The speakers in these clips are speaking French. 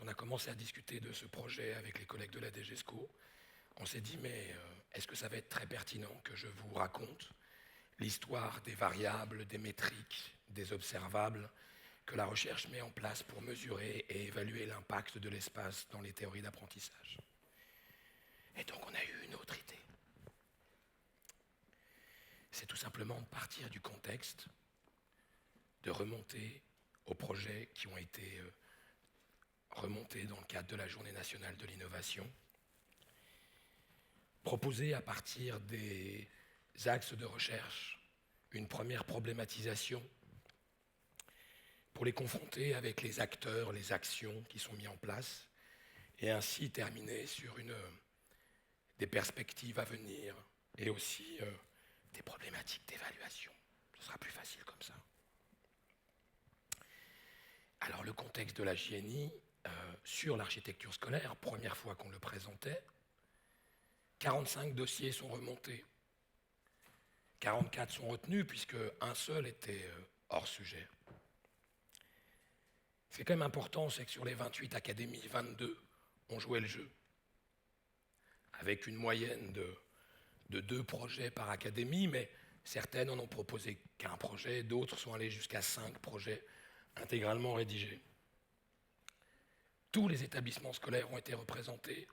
on a commencé à discuter de ce projet avec les collègues de la DGESCO, on s'est dit, mais est-ce que ça va être très pertinent que je vous raconte l'histoire des variables, des métriques, des observables que la recherche met en place pour mesurer et évaluer l'impact de l'espace dans les théories d'apprentissage. Et donc on a eu une autre idée. C'est tout simplement de partir du contexte, de remonter aux projets qui ont été remontés dans le cadre de la Journée nationale de l'innovation, proposer à partir des axes de recherche une première problématisation pour les confronter avec les acteurs, les actions qui sont mis en place, et ainsi terminer sur des perspectives à venir et aussi des problématiques d'évaluation. Ce sera plus facile comme ça. Alors le contexte de la JNI sur l'architecture scolaire, première fois qu'on le présentait, 45 dossiers sont remontés. 44 sont retenus puisque un seul était hors sujet. Ce qui est quand même important, c'est que sur les 28 académies, 22 ont joué le jeu, avec une moyenne de 2 projets par académie, mais certaines n'en ont proposé qu'un projet, d'autres sont allées jusqu'à 5 projets intégralement rédigés. Tous les établissements scolaires ont été représentés,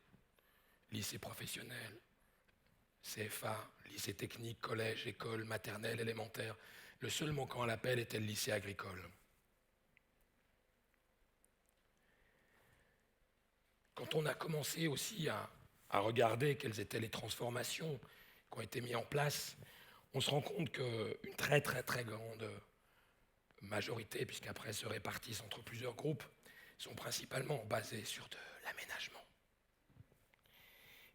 lycées professionnels, CFA, lycée technique, collège, école, maternelle, élémentaire. Le seul manquant à l'appel était le lycée agricole. Quand on a commencé aussi à regarder quelles étaient les transformations qui ont été mises en place, on se rend compte qu'une très très très grande majorité, puisqu'après se répartissent entre plusieurs groupes, sont principalement basées sur de l'aménagement.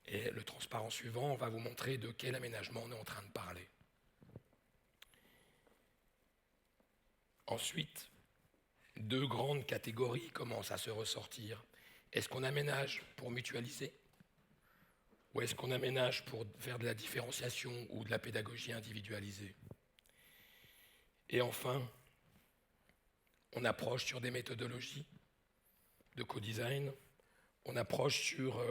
Et le transparent suivant va vous montrer de quel aménagement on est en train de parler. Ensuite, 2 grandes catégories commencent à se ressortir. Est-ce qu'on aménage pour mutualiser ? Ou est-ce qu'on aménage pour faire de la différenciation ou de la pédagogie individualisée ? Et enfin, on approche sur des méthodologies de co-design, on approche sur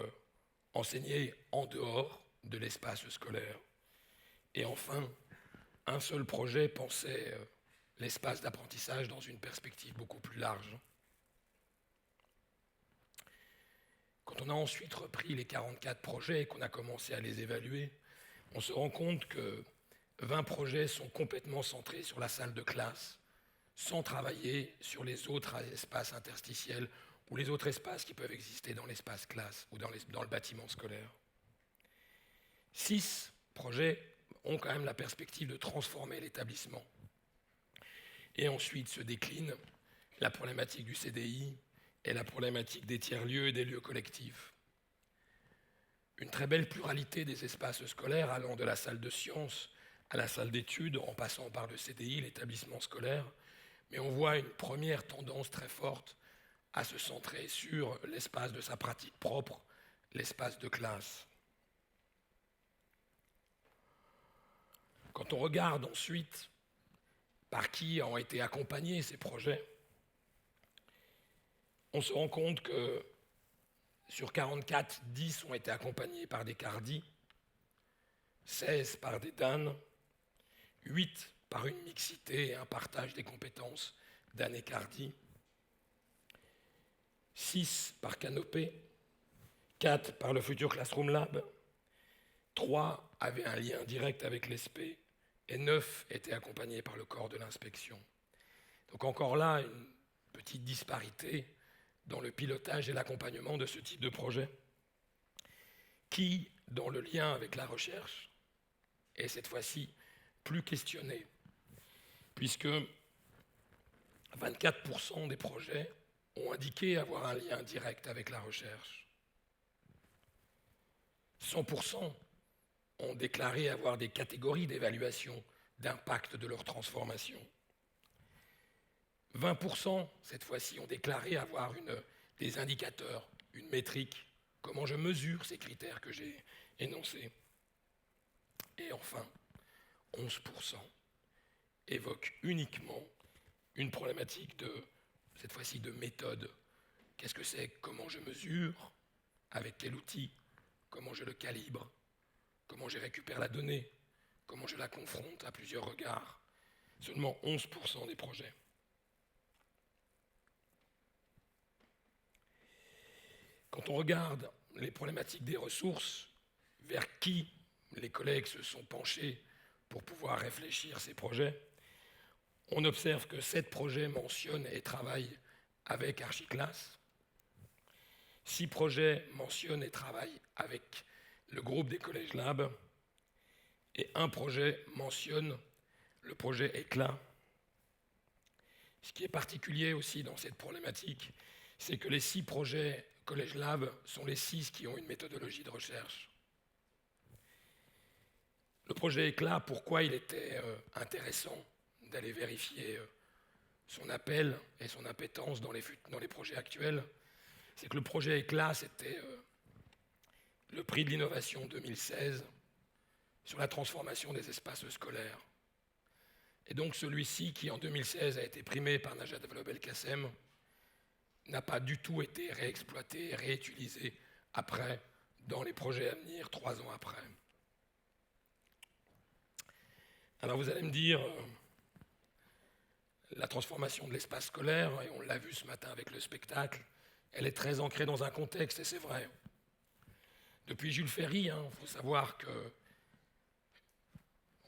enseigner en dehors de l'espace scolaire. Et enfin, un seul projet pensait l'espace d'apprentissage dans une perspective beaucoup plus large. Quand on a ensuite repris les 44 projets et qu'on a commencé à les évaluer, on se rend compte que 20 projets sont complètement centrés sur la salle de classe, sans travailler sur les autres espaces interstitiels ou les autres espaces qui peuvent exister dans l'espace classe ou dans le bâtiment scolaire. 6 projets ont quand même la perspective de transformer l'établissement. Et ensuite se décline la problématique du CDI et la problématique des tiers-lieux et des lieux collectifs. Une très belle pluralité des espaces scolaires allant de la salle de sciences à la salle d'études, en passant par le CDI, l'établissement scolaire, mais on voit une première tendance très forte à se centrer sur l'espace de sa pratique propre, l'espace de classe. Quand on regarde ensuite par qui ont été accompagnés ces projets, on se rend compte que sur 44, 10 ont été accompagnés par des CARDI, 16 par des DAN, 8 par une mixité et un partage des compétences DAN et CARDI, 6 par Canopé, 4 par le Future Classroom Lab, 3 avaient un lien direct avec l'ESP et 9 étaient accompagnés par le corps de l'inspection. Donc encore là, une petite disparité dans le pilotage et l'accompagnement de ce type de projet, qui, dans le lien avec la recherche, est cette fois-ci plus questionné, puisque 24% des projets ont indiqué avoir un lien direct avec la recherche. 100% ont déclaré avoir des catégories d'évaluation d'impact de leur transformation. 20%, cette fois-ci, ont déclaré avoir des indicateurs, une métrique, comment je mesure ces critères que j'ai énoncés. Et enfin, 11% évoquent uniquement une problématique cette fois-ci de méthode Qu'est-ce que c'est? Comment je mesure? Avec quel outil? Comment je le calibre? Comment je récupère la donnée? Comment je la confronte à plusieurs regards? Seulement 11% des projets. Quand on regarde les problématiques des ressources, vers qui les collègues se sont penchés pour pouvoir réfléchir ces projets, on observe que 7 projets mentionnent et travaillent avec Archiclass, 6 projets mentionnent et travaillent avec le groupe des collèges Lab, et un projet mentionne le projet Éclat. Ce qui est particulier aussi dans cette problématique, c'est que les 6 projets Collège Lab sont les 6 qui ont une méthodologie de recherche. Le projet Éclat, pourquoi il était intéressant d'aller vérifier son appel et son appétence dans les projets actuels, c'est que le projet Éclat, c'était le prix de l'innovation 2016 sur la transformation des espaces scolaires. Et donc celui-ci, qui en 2016 a été primé par Najat Vallaud-Belkacem, n'a pas du tout été réexploité, réutilisé après, dans les projets à venir, 3 ans après. Alors vous allez me dire, la transformation de l'espace scolaire, et on l'a vu ce matin avec le spectacle, elle est très ancrée dans un contexte, et c'est vrai. Depuis Jules Ferry, il faut savoir que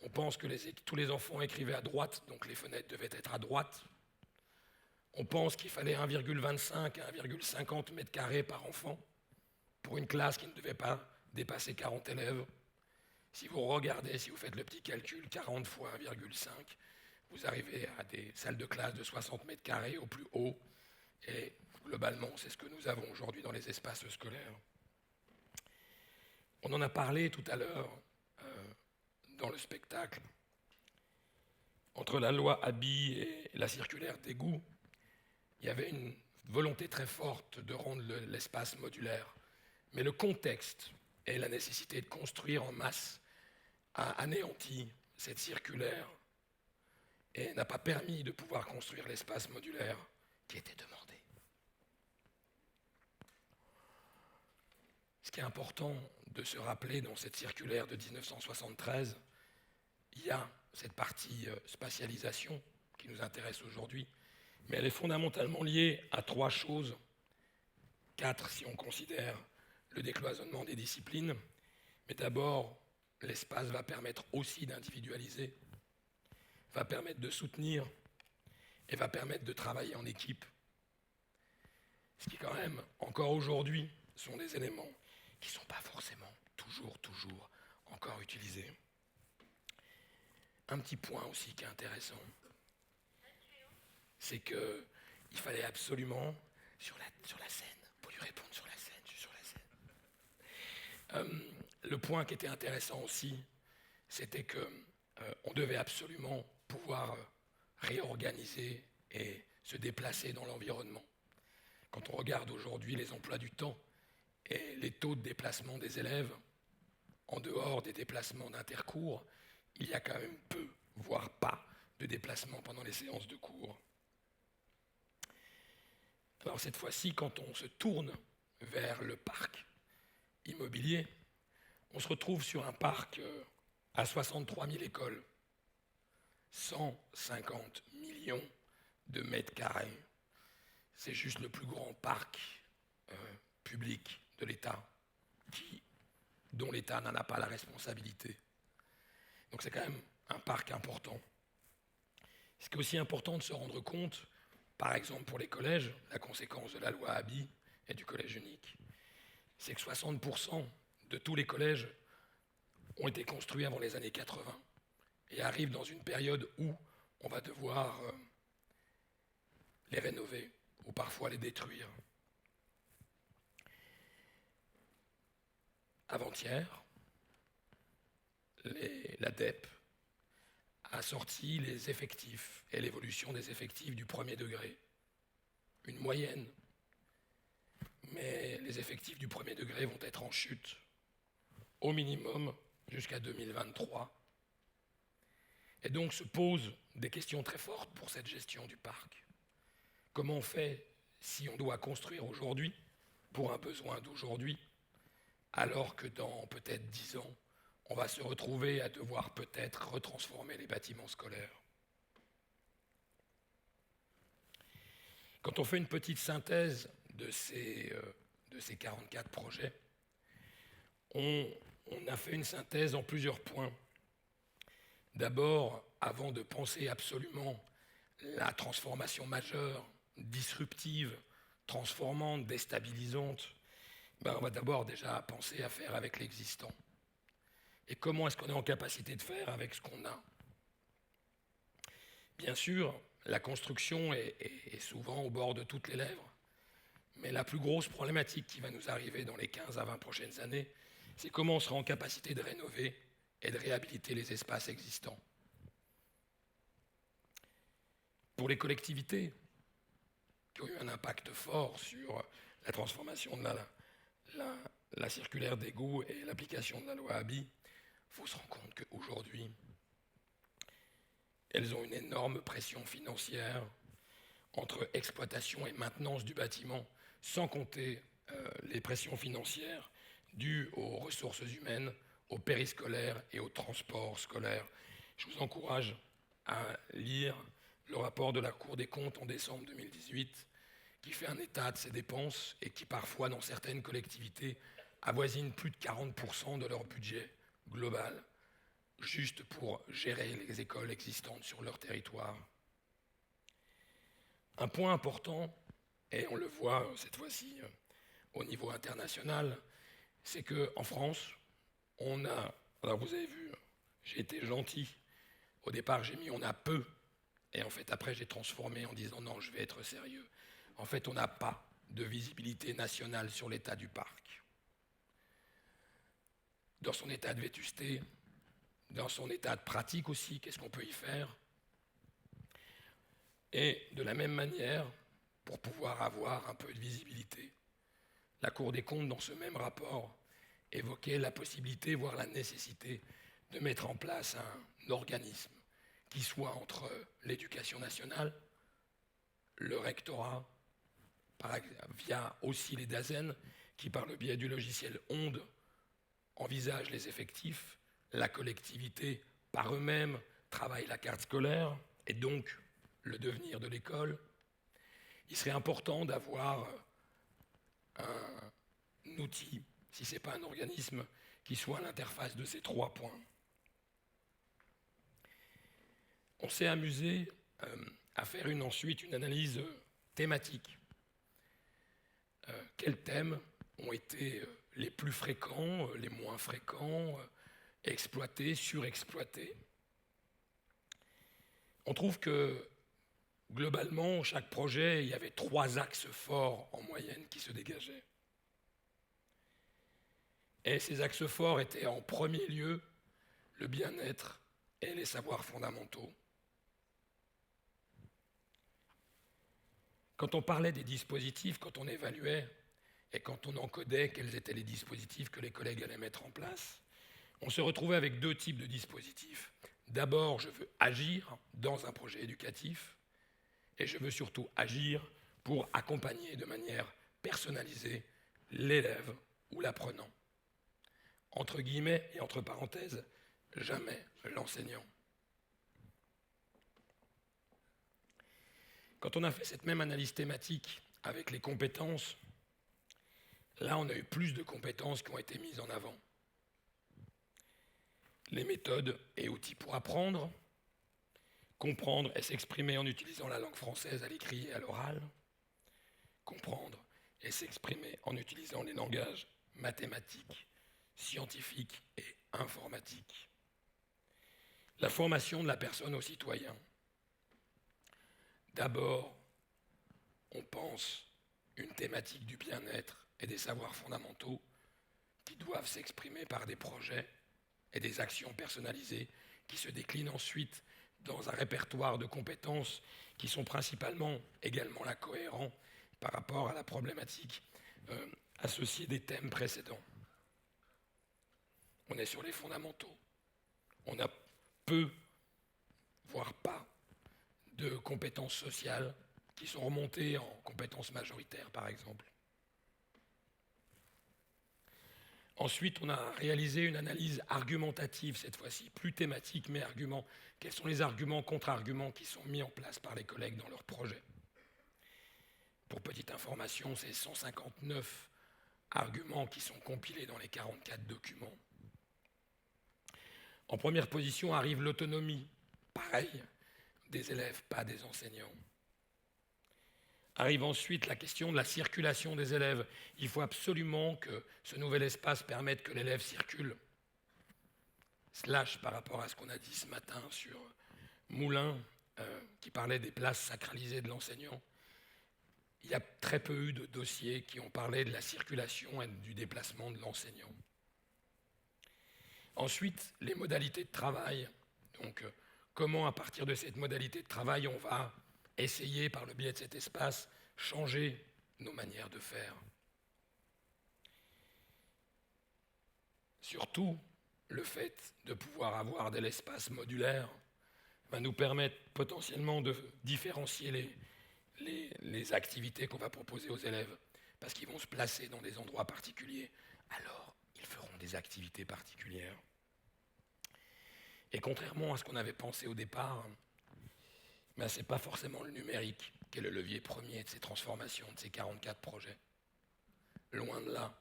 on pense que tous les enfants écrivaient à droite, donc les fenêtres devaient être à droite. On pense qu'il fallait 1,25 à 1,50 mètres carrés par enfant pour une classe qui ne devait pas dépasser 40 élèves. Si vous regardez, si vous faites le petit calcul, 40 fois 1,5, vous arrivez à des salles de classe de 60 mètres carrés au plus haut. Et globalement, c'est ce que nous avons aujourd'hui dans les espaces scolaires. On en a parlé tout à l'heure dans le spectacle. Entre la loi Haby et la circulaire Dégout, il y avait une volonté très forte de rendre l'espace modulaire. Mais le contexte et la nécessité de construire en masse a anéanti cette circulaire et n'a pas permis de pouvoir construire l'espace modulaire qui était demandé. Ce qui est important de se rappeler dans cette circulaire de 1973, il y a cette partie spatialisation qui nous intéresse aujourd'hui, mais elle est fondamentalement liée à 3 choses, 4 si on considère le décloisonnement des disciplines. Mais d'abord, l'espace va permettre aussi d'individualiser, va permettre de soutenir et va permettre de travailler en équipe. Ce qui quand même, encore aujourd'hui, sont des éléments qui ne sont pas forcément toujours encore utilisés. Un petit point aussi qui est intéressant, c'est qu'il fallait absolument, sur la scène, pour lui répondre sur la scène, je suis sur la scène. Le point qui était intéressant aussi, c'était qu'on devait absolument pouvoir réorganiser et se déplacer dans l'environnement. Quand on regarde aujourd'hui les emplois du temps et les taux de déplacement des élèves, en dehors des déplacements d'intercours, il y a quand même peu, voire pas, de déplacement pendant les séances de cours. Alors cette fois-ci, quand on se tourne vers le parc immobilier, on se retrouve sur un parc à 63 000 écoles, 150 millions de mètres carrés. C'est juste le plus grand parc public de l'État, dont l'État n'en a pas la responsabilité. Donc c'est quand même un parc important. Ce qui est aussi important de se rendre compte, par exemple pour les collèges, la conséquence de la loi Haby et du collège unique, c'est que 60% de tous les collèges ont été construits avant les années 80 et arrivent dans une période où on va devoir les rénover ou parfois les détruire. Avant-hier, l'ADEP a sorti les effectifs et l'évolution des effectifs du premier degré. Une moyenne. Mais les effectifs du premier degré vont être en chute, au minimum jusqu'à 2023. Et donc se posent des questions très fortes pour cette gestion du parc. Comment on fait si on doit construire aujourd'hui pour un besoin d'aujourd'hui, alors que dans peut-être 10 ans, on va se retrouver à devoir peut-être retransformer les bâtiments scolaires. Quand on fait une petite synthèse de ces 44 projets, on a fait une synthèse en plusieurs points. D'abord, avant de penser absolument la transformation majeure, disruptive, transformante, déstabilisante, on va d'abord déjà penser à faire avec l'existant. Et comment est-ce qu'on est en capacité de faire avec ce qu'on a? Bien sûr, la construction est souvent au bord de toutes les lèvres, mais la plus grosse problématique qui va nous arriver dans les 15 à 20 prochaines années, c'est comment on sera en capacité de rénover et de réhabiliter les espaces existants. Pour les collectivités qui ont eu un impact fort sur la transformation de la circulaire d'égouts et l'application de la loi Haby, il faut se rendre compte qu'aujourd'hui, elles ont une énorme pression financière entre exploitation et maintenance du bâtiment, sans compter les pressions financières dues aux ressources humaines, au périscolaire et au transport scolaire. Je vous encourage à lire le rapport de la Cour des comptes en décembre 2018, qui fait un état de ces dépenses et qui parfois, dans certaines collectivités, avoisine plus de 40% de leur budget global, juste pour gérer les écoles existantes sur leur territoire. Un point important, et on le voit cette fois-ci au niveau international, c'est qu'en France, on a, alors vous avez vu, j'ai été gentil, au départ j'ai mis on a peu, et en fait après j'ai transformé en disant non, je vais être sérieux. En fait, on n'a pas de visibilité nationale sur l'état du parc. Dans son état de vétusté, dans son état de pratique aussi, qu'est-ce qu'on peut y faire? Et de la même manière, pour pouvoir avoir un peu de visibilité, la Cour des comptes, dans ce même rapport, évoquait la possibilité, voire la nécessité, de mettre en place un organisme qui soit entre l'éducation nationale, le rectorat, via aussi les DAZEN, qui par le biais du logiciel ONDE envisagent les effectifs, la collectivité par eux-mêmes travaille la carte scolaire et donc le devenir de l'école. Il serait important d'avoir un outil, si ce n'est pas un organisme, qui soit à l'interface de ces 3 points. On s'est amusé à faire ensuite une analyse thématique. Quels thèmes ont été les plus fréquents, les moins fréquents, exploités, surexploités? On trouve que globalement, chaque projet, il y avait 3 axes forts en moyenne qui se dégageaient. Et ces axes forts étaient en premier lieu le bien-être et les savoirs fondamentaux. Quand on parlait des dispositifs, quand on évaluait et quand on encodait quels étaient les dispositifs que les collègues allaient mettre en place, on se retrouvait avec 2 types de dispositifs. D'abord, je veux agir dans un projet éducatif et je veux surtout agir pour accompagner de manière personnalisée l'élève ou l'apprenant. Entre guillemets et entre parenthèses, jamais l'enseignant. Quand on a fait cette même analyse thématique avec les compétences, là on a eu plus de compétences qui ont été mises en avant. Les méthodes et outils pour apprendre, comprendre et s'exprimer en utilisant la langue française à l'écrit et à l'oral, comprendre et s'exprimer en utilisant les langages mathématiques, scientifiques et informatiques. La formation de la personne au citoyen. D'abord, on pense une thématique du bien-être et des savoirs fondamentaux qui doivent s'exprimer par des projets et des actions personnalisées qui se déclinent ensuite dans un répertoire de compétences qui sont principalement également là cohérents par rapport à la problématique associée des thèmes précédents. On est sur les fondamentaux. On a peu, voire pas, de compétences sociales qui sont remontés en compétences majoritaires, par exemple. Ensuite, on a réalisé une analyse argumentative, cette fois-ci, plus thématique, mais arguments. Quels sont les arguments, contre-arguments qui sont mis en place par les collègues dans leur projet? Pour petite information, c'est 159 arguments qui sont compilés dans les 44 documents. En première position arrive l'autonomie, pareil, des élèves, pas des enseignants. Arrive ensuite la question de la circulation des élèves. Il faut absolument que ce nouvel espace permette que l'élève circule. Slash par rapport à ce qu'on a dit ce matin sur Moulin, qui parlait des places sacralisées de l'enseignant. Il y a très peu eu de dossiers qui ont parlé de la circulation et du déplacement de l'enseignant. Ensuite, les modalités de travail. Donc, comment, à partir de cette modalité de travail, on va essayer, par le biais de cet espace, changer nos manières de faire. Surtout, le fait de pouvoir avoir de l'espace modulaire va nous permettre potentiellement de différencier les activités qu'on va proposer aux élèves, parce qu'ils vont se placer dans des endroits particuliers, alors ils feront des activités particulières. Et contrairement à ce qu'on avait pensé au départ, ben, ce n'est pas forcément le numérique qui est le levier premier de ces transformations, de ces 44 projets. Loin de là.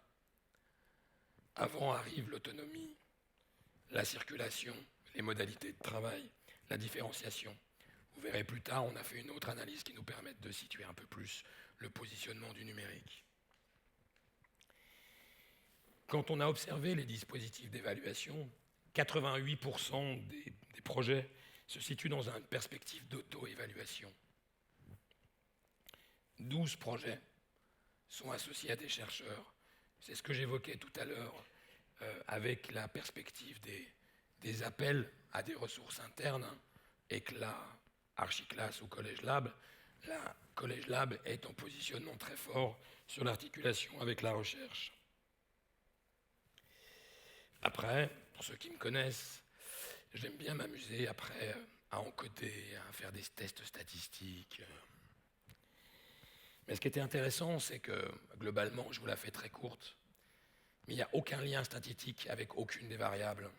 Avant arrive l'autonomie, la circulation, les modalités de travail, la différenciation. Vous verrez plus tard, on a fait une autre analyse qui nous permet de situer un peu plus le positionnement du numérique. Quand on a observé les dispositifs d'évaluation, 88% des projets se situent dans une perspective d'auto-évaluation. 12 projets sont associés à des chercheurs. C'est ce que j'évoquais tout à l'heure avec la perspective des appels à des ressources internes et que la Archiclass ou Collège Lab, la Collège Lab est en positionnement très fort sur l'articulation avec la recherche. Après, pour ceux qui me connaissent, j'aime bien m'amuser après à encoder, à faire des tests statistiques. Mais ce qui était intéressant, c'est que globalement, je vous la fais très courte, mais il n'y a aucun lien statistique avec aucune des variables.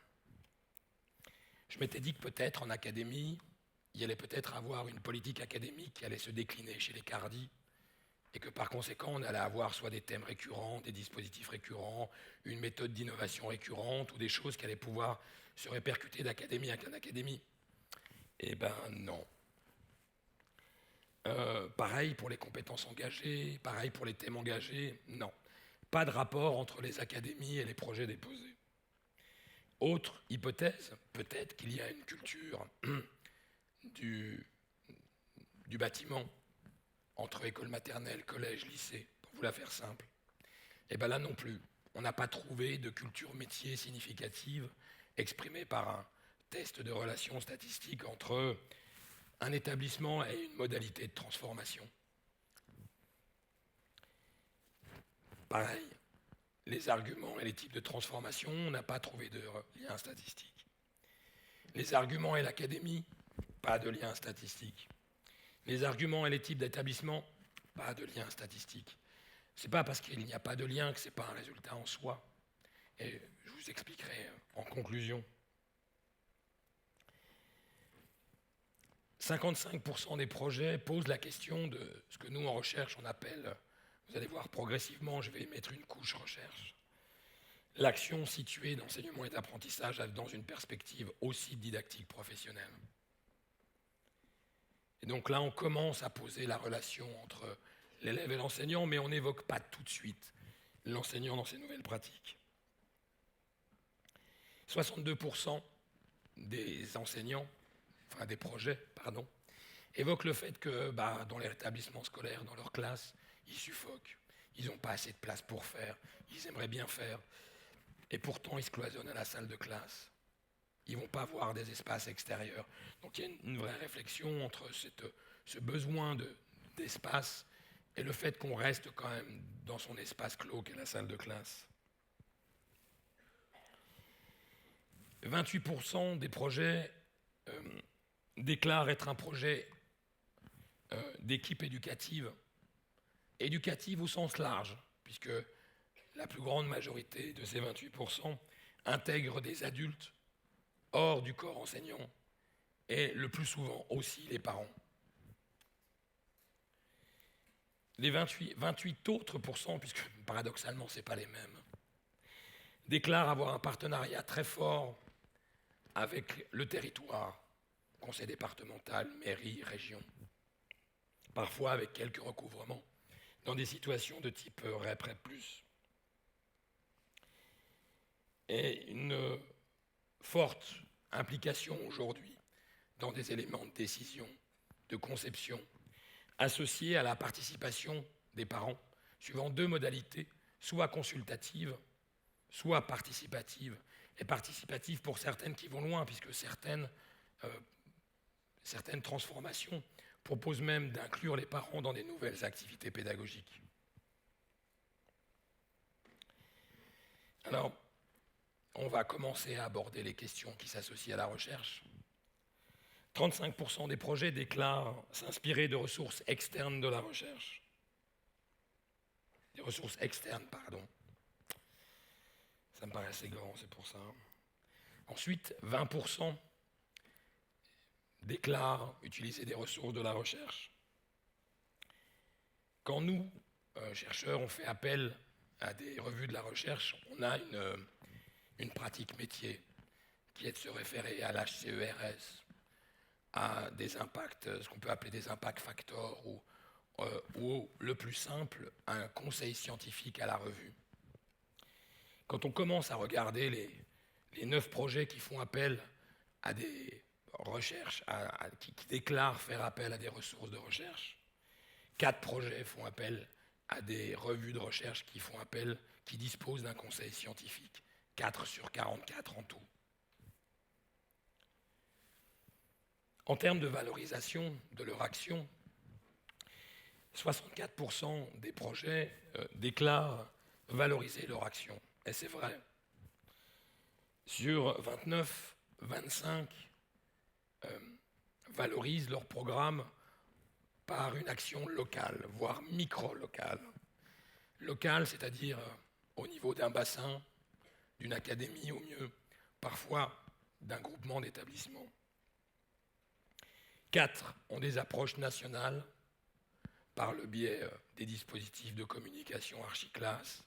Je m'étais dit que peut-être en académie, il y allait peut-être avoir une politique académique qui allait se décliner chez les Cardi, et que par conséquent, on allait avoir soit des thèmes récurrents, des dispositifs récurrents, une méthode d'innovation récurrente, ou des choses qui allaient pouvoir se répercuter d'académie à académie. Eh ben non. Pareil pour les compétences engagées, pareil pour les thèmes engagés, non. Pas de rapport entre les académies et les projets déposés. Autre hypothèse, peut-être qu'il y a une culture du bâtiment entre école maternelle, collège, lycée, pour vous la faire simple. Et bien là non plus, on n'a pas trouvé de culture métier significative exprimée par un test de relation statistique entre un établissement et une modalité de transformation. Pareil, les arguments et les types de transformation, on n'a pas trouvé de lien statistique. Les arguments et l'académie, pas de lien statistique. Les arguments et les types d'établissements, pas de lien statistique. Ce n'est pas parce qu'il n'y a pas de lien que ce n'est pas un résultat en soi. Et je vous expliquerai en conclusion. 55% des projets posent la question de ce que nous, en recherche, on appelle, vous allez voir progressivement, je vais mettre une couche recherche, l'action située d'enseignement et d'apprentissage dans une perspective aussi didactique professionnelle. Et donc là, on commence à poser la relation entre l'élève et l'enseignant, mais on n'évoque pas tout de suite l'enseignant dans ses nouvelles pratiques. 62% des enseignants, enfin des projets, pardon, évoquent le fait que dans les établissements scolaires, dans leurs classes, ils suffoquent. Ils n'ont pas assez de place pour faire. Ils aimeraient bien faire. Et pourtant, ils se cloisonnent à la salle de classe. Ils ne vont pas avoir des espaces extérieurs. Donc il y a une vraie réflexion entre ce besoin d'espace et le fait qu'on reste quand même dans son espace clos qu'est la salle de classe. 28% des projets déclarent être un projet d'équipes éducatives, éducatives au sens large, puisque la plus grande majorité de ces 28% intègrent des adultes hors du corps enseignant et le plus souvent aussi les parents. Les 28 autres pourcents, puisque paradoxalement ce n'est pas les mêmes, déclarent avoir un partenariat très fort avec le territoire, conseil départemental, mairie, région, parfois avec quelques recouvrements, dans des situations de type REP, REP+. Et une forte implication aujourd'hui dans des éléments de décision, de conception, associés à la participation des parents, suivant deux modalités, soit consultative, soit participative. Et participative pour certaines qui vont loin, puisque certaines transformations proposent même d'inclure les parents dans des nouvelles activités pédagogiques. Alors, on va commencer à aborder les questions qui s'associent à la recherche. 35% des projets déclarent s'inspirer de ressources externes de la recherche. Des ressources externes, pardon. Ça me paraît assez grand, c'est pour ça. Ensuite, 20% déclarent utiliser des ressources de la recherche. Quand nous, chercheurs, on fait appel à des revues de la recherche, on a une pratique métier qui est de se référer à l'HCERS, à des impacts, ce qu'on peut appeler des impact factors, ou le plus simple, un conseil scientifique à la revue. Quand on commence à regarder les 9 projets qui font appel à des recherches, qui déclarent faire appel à des ressources de recherche, 4 projets font appel à des revues de recherche qui disposent d'un conseil scientifique, 4 sur 44 en tout. En termes de valorisation de leur action, 64% des projets déclarent valoriser leur action. Et c'est vrai. Sur 29, 25 valorisent leur programme par une action locale, voire micro-locale. Locale, c'est-à-dire au niveau d'un bassin, d'une académie au mieux, parfois d'un groupement d'établissements. 4 ont des approches nationales par le biais des dispositifs de communication Archiclass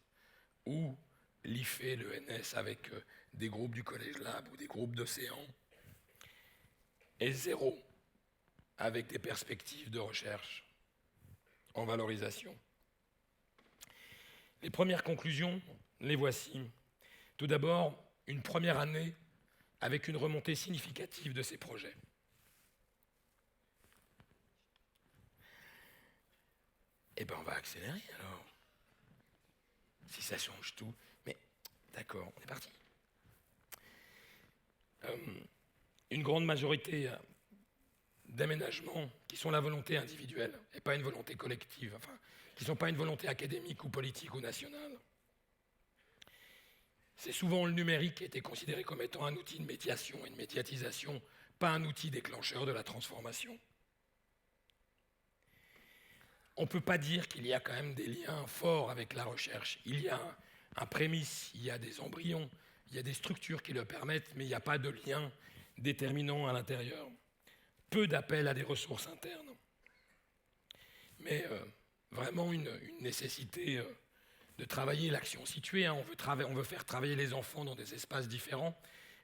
ou l'IFE, l'ENS avec des groupes du Collège Lab ou des groupes d'Océan, et 0 avec des perspectives de recherche en valorisation. Les premières conclusions, les voici. Tout d'abord, une première année avec une remontée significative de ces projets. Eh bien, on va accélérer alors. Si ça change tout. Mais d'accord, on est parti. Une grande majorité d'aménagements qui sont la volonté individuelle et pas une volonté collective, enfin, qui ne sont pas une volonté académique ou politique ou nationale. C'est souvent le numérique qui a été considéré comme étant un outil de médiation et de médiatisation, pas un outil déclencheur de la transformation. On ne peut pas dire qu'il y a quand même des liens forts avec la recherche. Il y a un prémisse, il y a des embryons, il y a des structures qui le permettent, mais il n'y a pas de lien déterminant à l'intérieur. Peu d'appel à des ressources internes. Mais vraiment une nécessité de travailler l'action située. Hein. On veut faire travailler les enfants dans des espaces différents,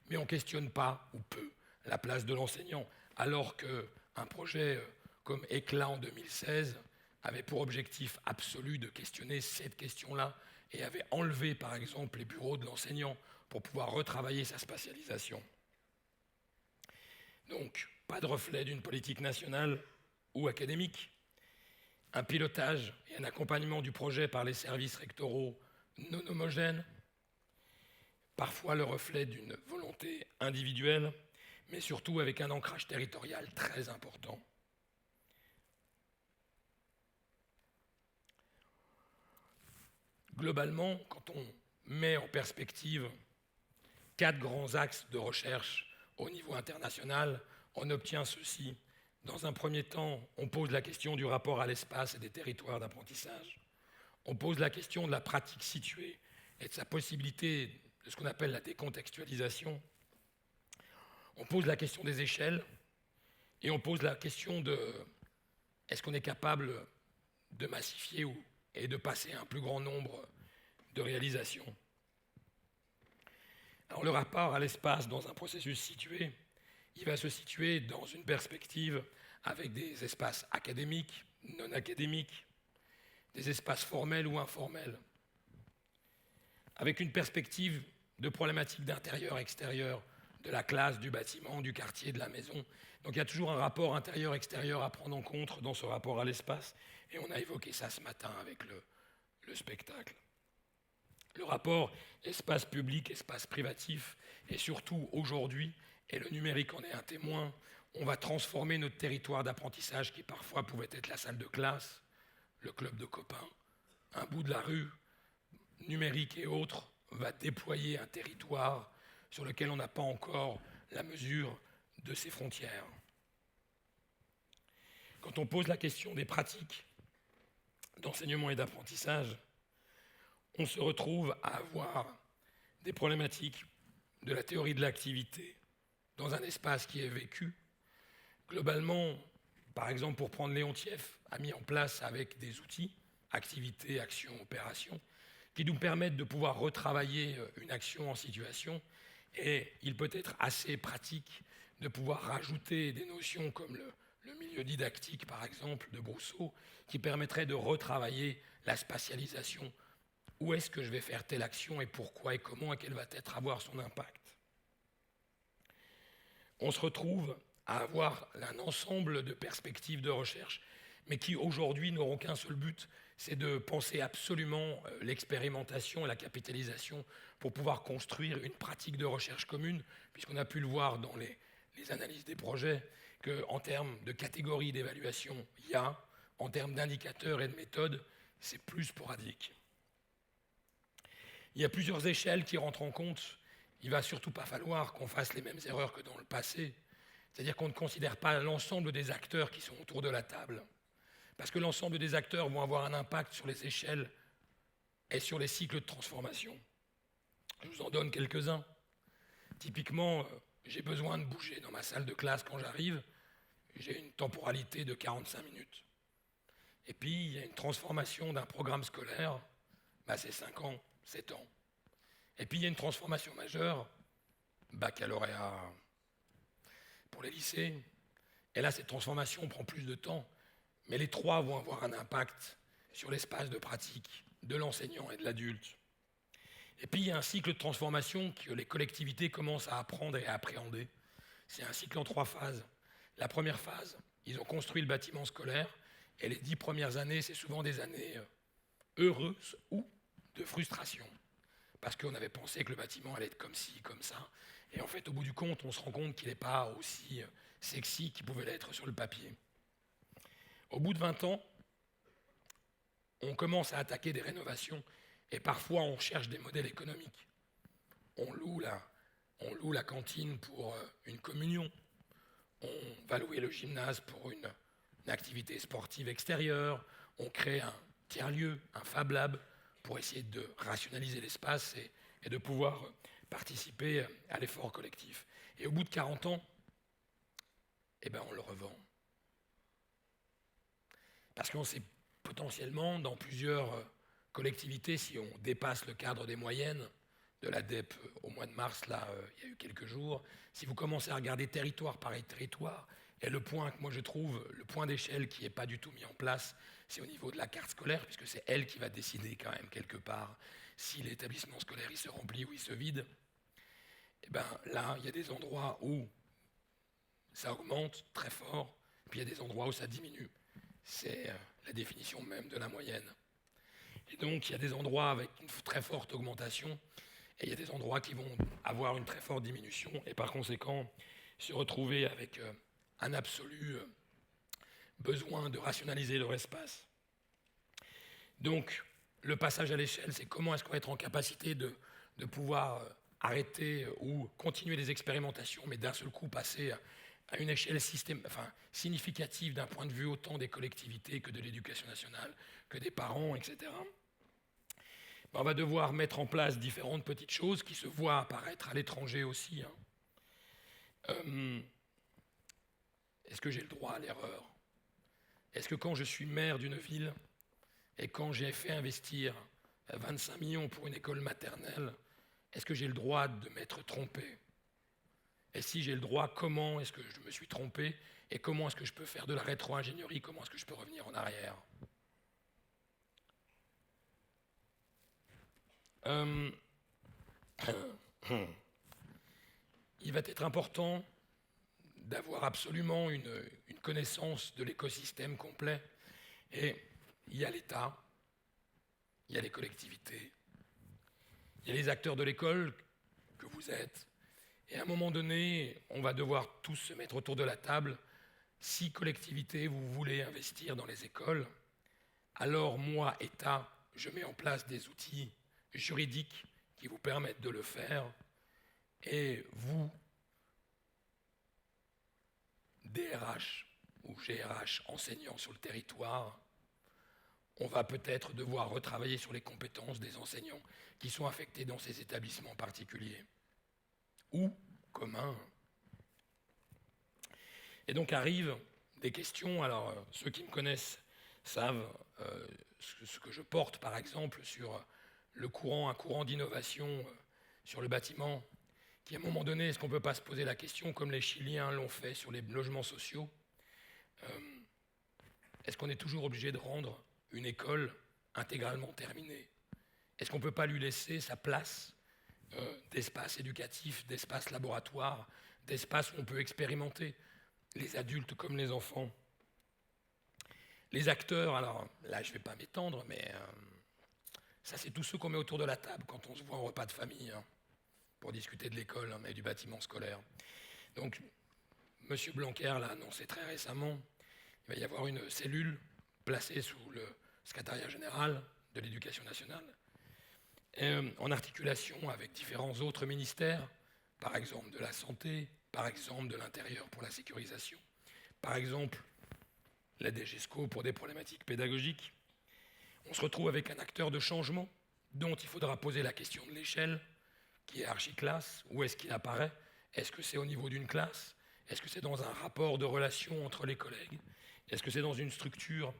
mais on ne questionne pas, ou peu, la place de l'enseignant. Alors qu'un projet comme Éclat en 2016 avait pour objectif absolu de questionner cette question-là et avait enlevé, par exemple, les bureaux de l'enseignant pour pouvoir retravailler sa spatialisation. Donc, pas de reflet d'une politique nationale ou académique, un pilotage et un accompagnement du projet par les services rectoraux non homogènes, parfois le reflet d'une volonté individuelle, mais surtout avec un ancrage territorial très important. Globalement, quand on met en perspective 4 grands axes de recherche au niveau international, on obtient ceci. Dans un premier temps, on pose la question du rapport à l'espace et des territoires d'apprentissage. On pose la question de la pratique située et de sa possibilité de ce qu'on appelle la décontextualisation. On pose la question des échelles et on pose la question de est-ce qu'on est capable de massifier et de passer à un plus grand nombre de réalisations. Alors le rapport à l'espace dans un processus situé, il va se situer dans une perspective avec des espaces académiques, non académiques, des espaces formels ou informels, avec une perspective de problématiques d'intérieur-extérieur, de la classe, du bâtiment, du quartier, de la maison. Donc il y a toujours un rapport intérieur-extérieur à prendre en compte dans ce rapport à l'espace, et on a évoqué ça ce matin avec le spectacle. Le rapport espace public, espace privatif, et surtout aujourd'hui, et le numérique en est un témoin, on va transformer notre territoire d'apprentissage qui parfois pouvait être la salle de classe, le club de copains, un bout de la rue, numérique et autres, va déployer un territoire sur lequel on n'a pas encore la mesure de ses frontières. Quand on pose la question des pratiques d'enseignement et d'apprentissage, on se retrouve à avoir des problématiques de la théorie de l'activité dans un espace qui est vécu. Globalement, par exemple, pour prendre Léontieff, a mis en place avec des outils, activité, action, opération, qui nous permettent de pouvoir retravailler une action en situation. Et il peut être assez pratique de pouvoir rajouter des notions comme le milieu didactique, par exemple, de Brousseau, qui permettrait de retravailler la spatialisation. Où est-ce que je vais faire telle action et pourquoi et comment et quel va être avoir son impact. On se retrouve à avoir un ensemble de perspectives de recherche, mais qui aujourd'hui n'auront qu'un seul but, c'est de penser absolument l'expérimentation et la capitalisation pour pouvoir construire une pratique de recherche commune, puisqu'on a pu le voir dans les analyses des projets, qu'en termes de catégories d'évaluation, il y a, en termes d'indicateurs et de méthodes, c'est plus sporadique. Il y a plusieurs échelles qui rentrent en compte. Il ne va surtout pas falloir qu'on fasse les mêmes erreurs que dans le passé. C'est-à-dire qu'on ne considère pas l'ensemble des acteurs qui sont autour de la table. Parce que l'ensemble des acteurs vont avoir un impact sur les échelles et sur les cycles de transformation. Je vous en donne quelques-uns. Typiquement, j'ai besoin de bouger dans ma salle de classe quand j'arrive. J'ai une temporalité de 45 minutes. Et puis, il y a une transformation d'un programme scolaire, c'est 5 ans, 7 ans. Et puis, il y a une transformation majeure, baccalauréat pour les lycées. Et là, cette transformation prend plus de temps. Mais les trois vont avoir un impact sur l'espace de pratique de l'enseignant et de l'adulte. Et puis, il y a un cycle de transformation que les collectivités commencent à apprendre et à appréhender. C'est un cycle en 3 phases. La première phase, ils ont construit le bâtiment scolaire, et les 10 premières années, c'est souvent des années heureuses ou de frustration. Parce qu'on avait pensé que le bâtiment allait être comme ci, comme ça. Et en fait, au bout du compte, on se rend compte qu'il n'est pas aussi sexy qu'il pouvait l'être sur le papier. Au bout de 20 ans, on commence à attaquer des rénovations et parfois on cherche des modèles économiques. On loue la cantine pour une communion. On va louer le gymnase pour une activité sportive extérieure. On crée un tiers-lieu, un Fab Lab, pour essayer de rationaliser l'espace et de pouvoir participer à l'effort collectif. Et au bout de 40 ans, on le revend. Parce qu'on sait potentiellement, dans plusieurs collectivités, si on dépasse le cadre des moyennes, de l'ADEP au mois de mars, là, il y a eu quelques jours, si vous commencez à regarder territoire par territoire, et le point que moi je trouve, le point d'échelle qui n'est pas du tout mis en place, c'est au niveau de la carte scolaire, puisque c'est elle qui va décider quand même quelque part si l'établissement scolaire il se remplit ou il se vide. Là, il y a des endroits où ça augmente très fort, puis il y a des endroits où ça diminue. C'est la définition même de la moyenne. Et donc, il y a des endroits avec une très forte augmentation, et il y a des endroits qui vont avoir une très forte diminution, et par conséquent, se retrouver avec un absolu besoin de rationaliser leur espace. Donc, le passage à l'échelle, c'est comment est-ce qu'on va être en capacité de pouvoir arrêter ou continuer les expérimentations, mais d'un seul coup passer à une échelle significative d'un point de vue autant des collectivités que de l'éducation nationale, que des parents, etc. On va devoir mettre en place différentes petites choses qui se voient apparaître à l'étranger aussi. Est-ce que j'ai le droit à l'erreur? Est-ce que quand je suis maire d'une ville et quand j'ai fait investir 25 millions pour une école maternelle, est-ce que j'ai le droit de m'être trompé? Et si j'ai le droit, comment est-ce que je me suis trompé? Et comment est-ce que je peux faire de la rétro-ingénierie? Comment est-ce que je peux revenir en arrière? Il va être important d'avoir absolument une connaissance de l'écosystème complet. Et il y a l'État, il y a les collectivités, il y a les acteurs de l'école que vous êtes. Et à un moment donné, on va devoir tous se mettre autour de la table. Si collectivité, vous voulez investir dans les écoles, alors moi, État, je mets en place des outils juridiques qui vous permettent de le faire. Et vous, DRH ou GRH, enseignants sur le territoire, on va peut-être devoir retravailler sur les compétences des enseignants qui sont affectés dans ces établissements particuliers ou communs. Et donc arrivent des questions. Alors, ceux qui me connaissent savent ce que je porte, par exemple, sur un courant d'innovation sur le bâtiment, qui, à un moment donné, est-ce qu'on ne peut pas se poser la question, comme les Chiliens l'ont fait sur les logements sociaux, est-ce qu'on est toujours obligé de rendre une école intégralement terminée? Est-ce qu'on ne peut pas lui laisser sa place d'espace éducatif, d'espace laboratoire, d'espace où on peut expérimenter, les adultes comme les enfants? Les acteurs, alors là je ne vais pas m'étendre, mais ça c'est tous ceux qu'on met autour de la table quand on se voit en repas de famille, pour discuter de l'école et du bâtiment scolaire. Donc, M. Blanquer l'a annoncé très récemment, il va y avoir une cellule placée sous le secrétariat général de l'Éducation nationale, en articulation avec différents autres ministères, par exemple de la santé, par exemple de l'intérieur pour la sécurisation, par exemple la DGESCO pour des problématiques pédagogiques. On se retrouve avec un acteur de changement dont il faudra poser la question de l'échelle, qui est archiclasse. Où est-ce qu'il apparaît? Est-ce que c'est au niveau d'une classe? Est-ce que c'est dans un rapport de relation entre les collègues? Est-ce que c'est dans une structure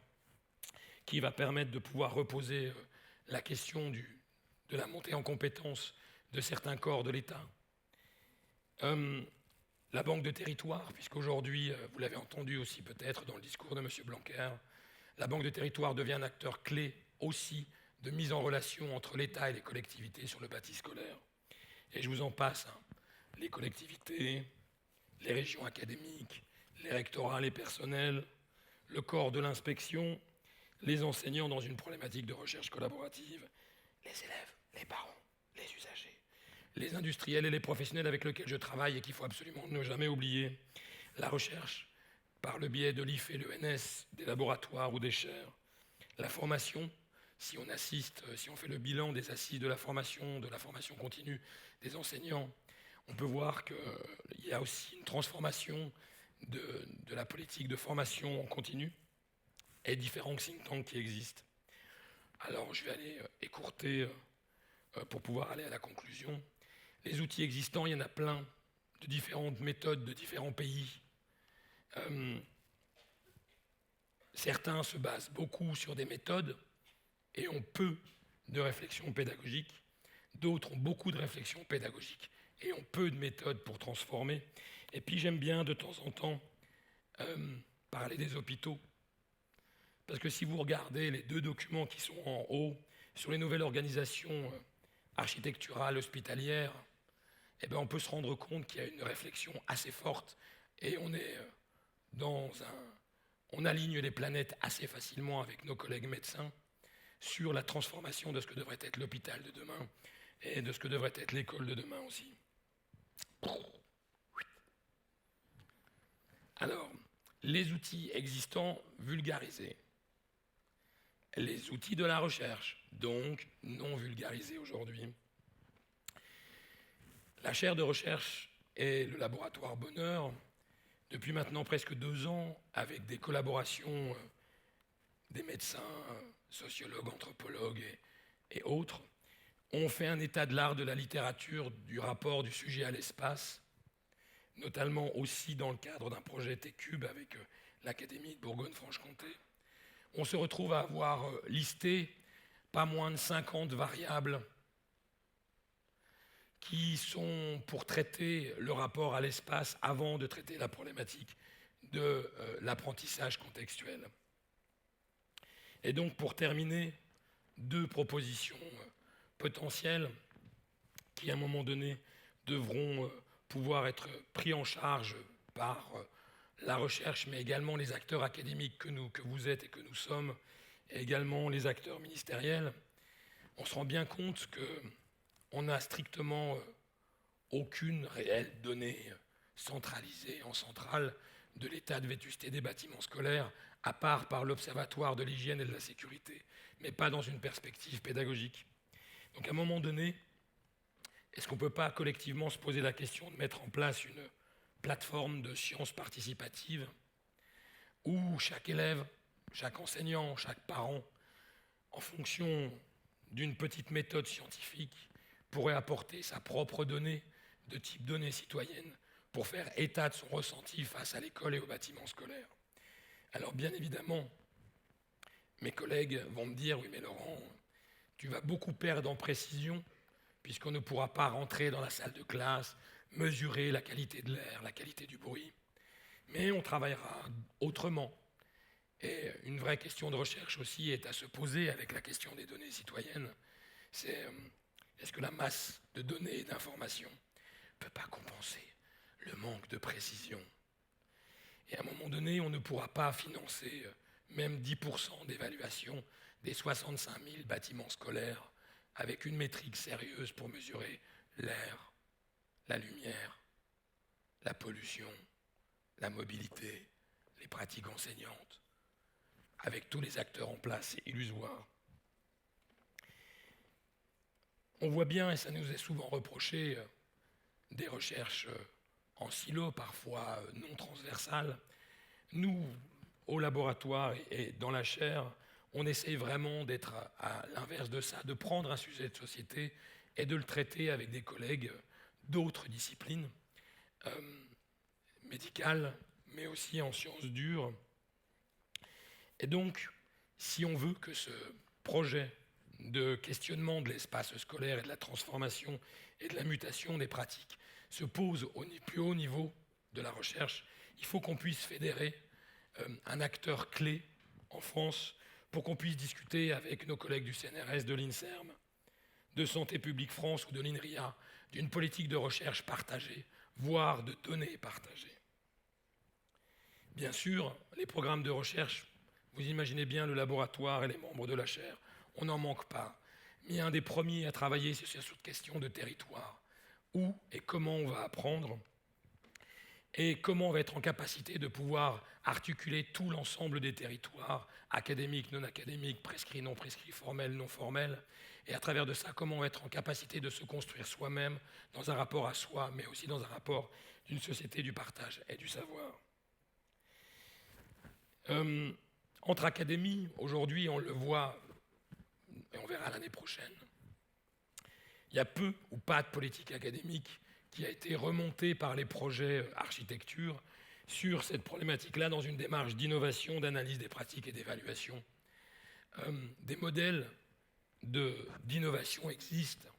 qui va permettre de pouvoir reposer la question de la montée en compétence de certains corps de l'État? La banque de territoire, puisqu'aujourd'hui, vous l'avez entendu aussi peut-être dans le discours de M. Blanquer, la banque de territoire devient un acteur clé aussi de mise en relation entre l'État et les collectivités sur le bâti scolaire. Et je vous en passe, les collectivités, les régions académiques, les rectorats, les personnels, le corps de l'inspection, les enseignants dans une problématique de recherche collaborative, les élèves, les parents, les usagers, les industriels et les professionnels avec lesquels je travaille et qu'il faut absolument ne jamais oublier, la recherche par le biais de l'IFE et l'ENS, des laboratoires ou des chaires, la formation, si on fait le bilan des assises de la formation continue des enseignants, on peut voir qu'il y a aussi une transformation de la politique de formation en continu et différents think tanks qui existent. Alors, je vais aller écourter pour pouvoir aller à la conclusion. Les outils existants, il y en a plein, de différentes méthodes, de différents pays. Certains se basent beaucoup sur des méthodes et ont peu de réflexion pédagogique. D'autres ont beaucoup de réflexion pédagogique et ont peu de méthodes pour transformer. Et puis j'aime bien de temps en temps parler des hôpitaux. Parce que si vous regardez les deux documents qui sont en haut sur les nouvelles organisations architecturales hospitalières, eh bien on peut se rendre compte qu'il y a une réflexion assez forte et on aligne les planètes assez facilement avec nos collègues médecins sur la transformation de ce que devrait être l'hôpital de demain et de ce que devrait être l'école de demain aussi. Alors, les outils existants vulgarisés. Les outils de la recherche, donc non vulgarisés aujourd'hui. La chaire de recherche et le laboratoire Bonheur de depuis maintenant presque 2 ans, avec des collaborations des médecins, sociologues, anthropologues et autres, on fait un état de l'art de la littérature, du rapport du sujet à l'espace, notamment aussi dans le cadre d'un projet T-Cube avec l'Académie de Bourgogne-Franche-Comté. On se retrouve à avoir listé pas moins de 50 variables qui sont pour traiter le rapport à l'espace avant de traiter la problématique de l'apprentissage contextuel. Et donc, pour terminer, 2 propositions potentielles qui, à un moment donné, devront pouvoir être pris en charge par la recherche, mais également les acteurs académiques que vous êtes et que nous sommes, et également les acteurs ministériels. On se rend bien compte qu'on n'a strictement aucune réelle donnée centralisée en centrale de l'état de vétusté des bâtiments scolaires, à part par l'Observatoire de l'hygiène et de la sécurité, mais pas dans une perspective pédagogique. Donc à un moment donné, est-ce qu'on ne peut pas collectivement se poser la question de mettre en place une plateforme de sciences participatives où chaque élève, chaque enseignant, chaque parent, en fonction d'une petite méthode scientifique, pourrait apporter sa propre donnée de type donnée citoyenne pour faire état de son ressenti face à l'école et aux bâtiments scolaires. Alors bien évidemment, mes collègues vont me dire « Oui mais Laurent, tu vas beaucoup perdre en précision puisqu'on ne pourra pas rentrer dans la salle de classe, mesurer la qualité de l'air, la qualité du bruit. Mais on travaillera autrement. Et une vraie question de recherche aussi est à se poser avec la question des données citoyennes. C'est est-ce que la masse de données et d'informations ne peut pas compenser le manque de précision? Et à un moment donné, on ne pourra pas financer même 10% d'évaluation des 65 000 bâtiments scolaires avec une métrique sérieuse pour mesurer l'air, la lumière, la pollution, la mobilité, les pratiques enseignantes. Avec tous les acteurs en place, c'est illusoire. On voit bien, et ça nous est souvent reproché, des recherches en silo, parfois non transversales. Nous, au laboratoire et dans la chaire, on essaye vraiment d'être à l'inverse de ça, de prendre un sujet de société et de le traiter avec des collègues d'autres disciplines médicales, mais aussi en sciences dures. Et donc, si on veut que ce projet de questionnement de l'espace scolaire et de la transformation et de la mutation des pratiques se pose au plus haut niveau de la recherche, il faut qu'on puisse fédérer un acteur clé en France pour qu'on puisse discuter avec nos collègues du CNRS, de l'INSERM, de Santé publique France ou de l'INRIA, d'une politique de recherche partagée, voire de données partagées. Bien sûr, les programmes de recherche, vous imaginez bien le laboratoire et les membres de la chaire, on n'en manque pas. Mais un des premiers à travailler sur cette question de territoire. Où et comment on va apprendre et comment on va être en capacité de pouvoir articuler tout l'ensemble des territoires, académiques, non académiques, prescrits, non prescrits, formels, non formels, et à travers de ça, comment on va être en capacité de se construire soi-même dans un rapport à soi, mais aussi dans un rapport d'une société du partage et du savoir. Entre académies, aujourd'hui, on le voit, et on verra l'année prochaine, il y a peu ou pas de politique académique qui a été remontée par les projets architecture sur cette problématique-là dans une démarche d'innovation, d'analyse des pratiques et d'évaluation. Des modèles d'innovation existent,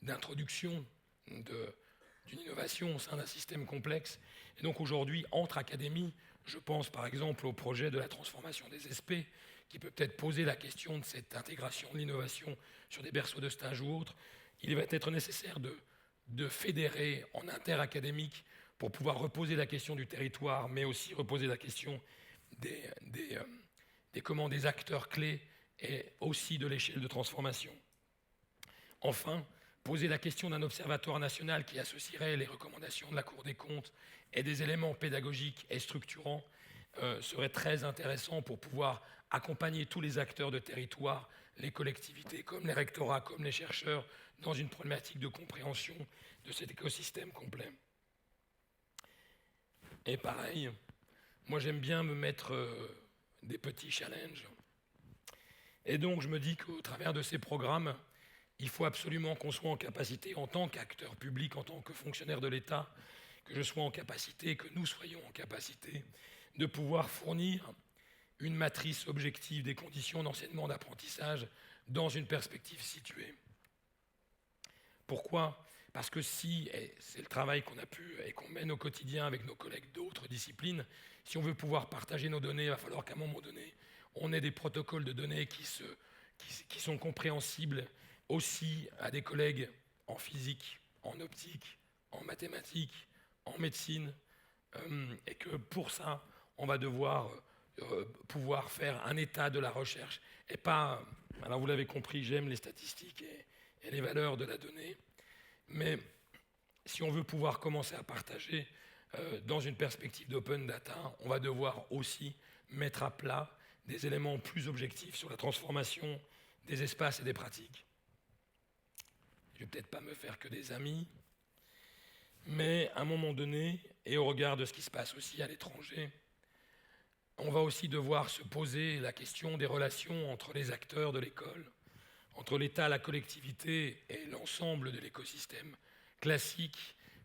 d'introduction d'une innovation au sein d'un système complexe. Et donc aujourd'hui, entre académies, je pense par exemple au projet de la transformation des SP, qui peut peut-être poser la question de cette intégration de l'innovation sur des berceaux de stage ou autres. Il va être nécessaire de fédérer en interacadémique pour pouvoir reposer la question du territoire, mais aussi reposer la question des acteurs clés et aussi de l'échelle de transformation. Enfin, poser la question d'un observatoire national qui associerait les recommandations de la Cour des comptes et des éléments pédagogiques et structurants serait très intéressant pour pouvoir accompagner tous les acteurs de territoire, les collectivités, comme les rectorats, comme les chercheurs, dans une problématique de compréhension de cet écosystème complet. Et pareil, moi j'aime bien me mettre des petits challenges. Et donc je me dis qu'au travers de ces programmes, il faut absolument qu'on soit en capacité, en tant qu'acteur public, en tant que fonctionnaire de l'État, que je sois en capacité, que nous soyons en capacité de pouvoir fournir une matrice objective des conditions d'enseignement d'apprentissage dans une perspective située. Pourquoi ? Parce que si, et c'est le travail qu'on a pu et qu'on mène au quotidien avec nos collègues d'autres disciplines, si on veut pouvoir partager nos données, il va falloir qu'à un moment donné, on ait des protocoles de données qui sont compréhensibles aussi à des collègues en physique, en optique, en mathématiques, en médecine, et que pour ça, on va devoir pouvoir faire un état de la recherche. Et pas, alors vous l'avez compris, j'aime les statistiques et les valeurs de la donnée, mais si on veut pouvoir commencer à partager dans une perspective d'open data, on va devoir aussi mettre à plat des éléments plus objectifs sur la transformation des espaces et des pratiques. Je ne vais peut-être pas me faire que des amis, mais à un moment donné, et au regard de ce qui se passe aussi à l'étranger, on va aussi devoir se poser la question des relations entre les acteurs de l'école, entre l'État, la collectivité et l'ensemble de l'écosystème classique,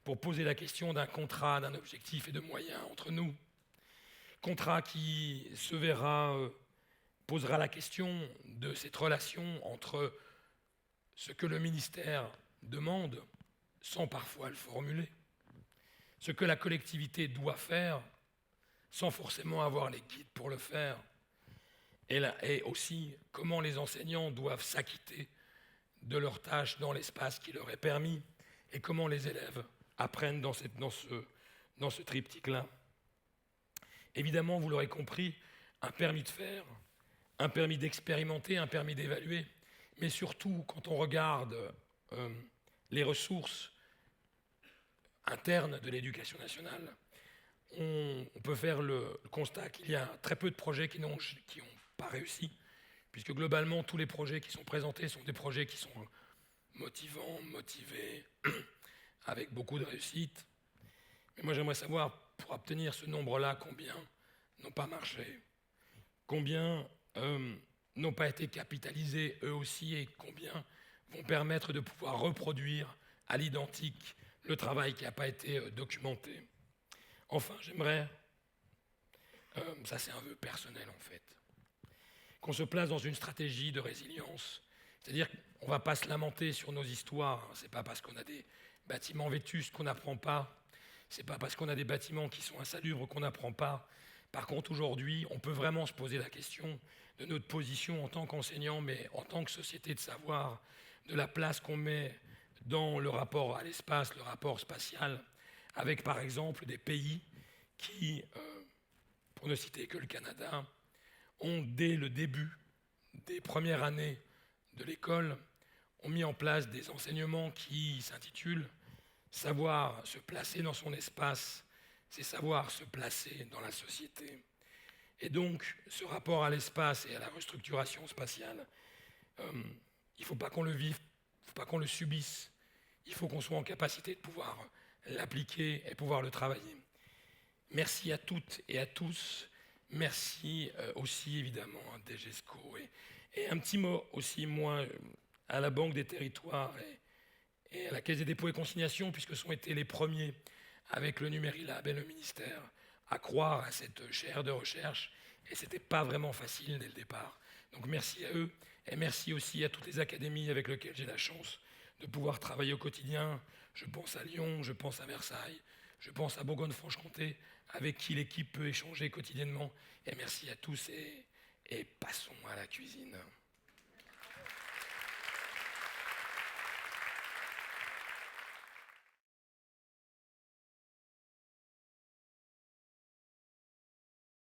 pour poser la question d'un contrat, d'un objectif et de moyens entre nous. Contrat qui se verra, posera la question de cette relation entre ce que le ministère demande, sans parfois le formuler, ce que la collectivité doit faire, sans forcément avoir les guides pour le faire, et aussi comment les enseignants doivent s'acquitter de leurs tâches dans l'espace qui leur est permis, et comment les élèves apprennent dans ce triptyque-là. Évidemment, vous l'aurez compris, un permis de faire, un permis d'expérimenter, un permis d'évaluer, mais surtout, quand on regarde les ressources internes de l'éducation nationale, on peut faire le constat qu'il y a très peu de projets qui n'ont pas réussi, puisque globalement, tous les projets qui sont présentés sont des projets qui sont motivants, motivés, avec beaucoup de réussite. Mais moi, j'aimerais savoir, pour obtenir ce nombre-là, combien n'ont pas marché, combien n'ont pas été capitalisés eux aussi, et combien vont permettre de pouvoir reproduire à l'identique le travail qui n'a pas été documenté. Enfin, j'aimerais, ça c'est un vœu personnel en fait, qu'on se place dans une stratégie de résilience. C'est-à-dire qu'on ne va pas se lamenter sur nos histoires. Ce n'est pas parce qu'on a des bâtiments vétustes qu'on n'apprend pas. Ce n'est pas parce qu'on a des bâtiments qui sont insalubres qu'on n'apprend pas. Par contre, aujourd'hui, on peut vraiment se poser la question de notre position en tant qu'enseignant, mais en tant que société de savoir, de la place qu'on met dans le rapport à l'espace, le rapport spatial, avec par exemple des pays qui, pour ne citer que le Canada, ont dès le début des premières années de l'école, ont mis en place des enseignements qui s'intitulent « Savoir se placer dans son espace, c'est savoir se placer dans la société ». Et donc, ce rapport à l'espace et à la restructuration spatiale, il ne faut pas qu'on le vive, il ne faut pas qu'on le subisse, il faut qu'on soit en capacité de pouvoir l'appliquer et pouvoir le travailler. Merci à toutes et à tous. Merci aussi évidemment à DGESCO et un petit mot aussi, moi, à la Banque des Territoires et à la Caisse des dépôts et consignations, puisque ce sont été les premiers, avec le Numérilab et le ministère, à croire à cette chaire de recherche, et ce n'était pas vraiment facile dès le départ. Donc merci à eux, et merci aussi à toutes les académies avec lesquelles j'ai la chance de pouvoir travailler au quotidien. Je pense à Lyon, je pense à Versailles, je pense à Bourgogne-Franche-Comté, avec qui l'équipe peut échanger quotidiennement. Et merci à tous, et passons à la cuisine.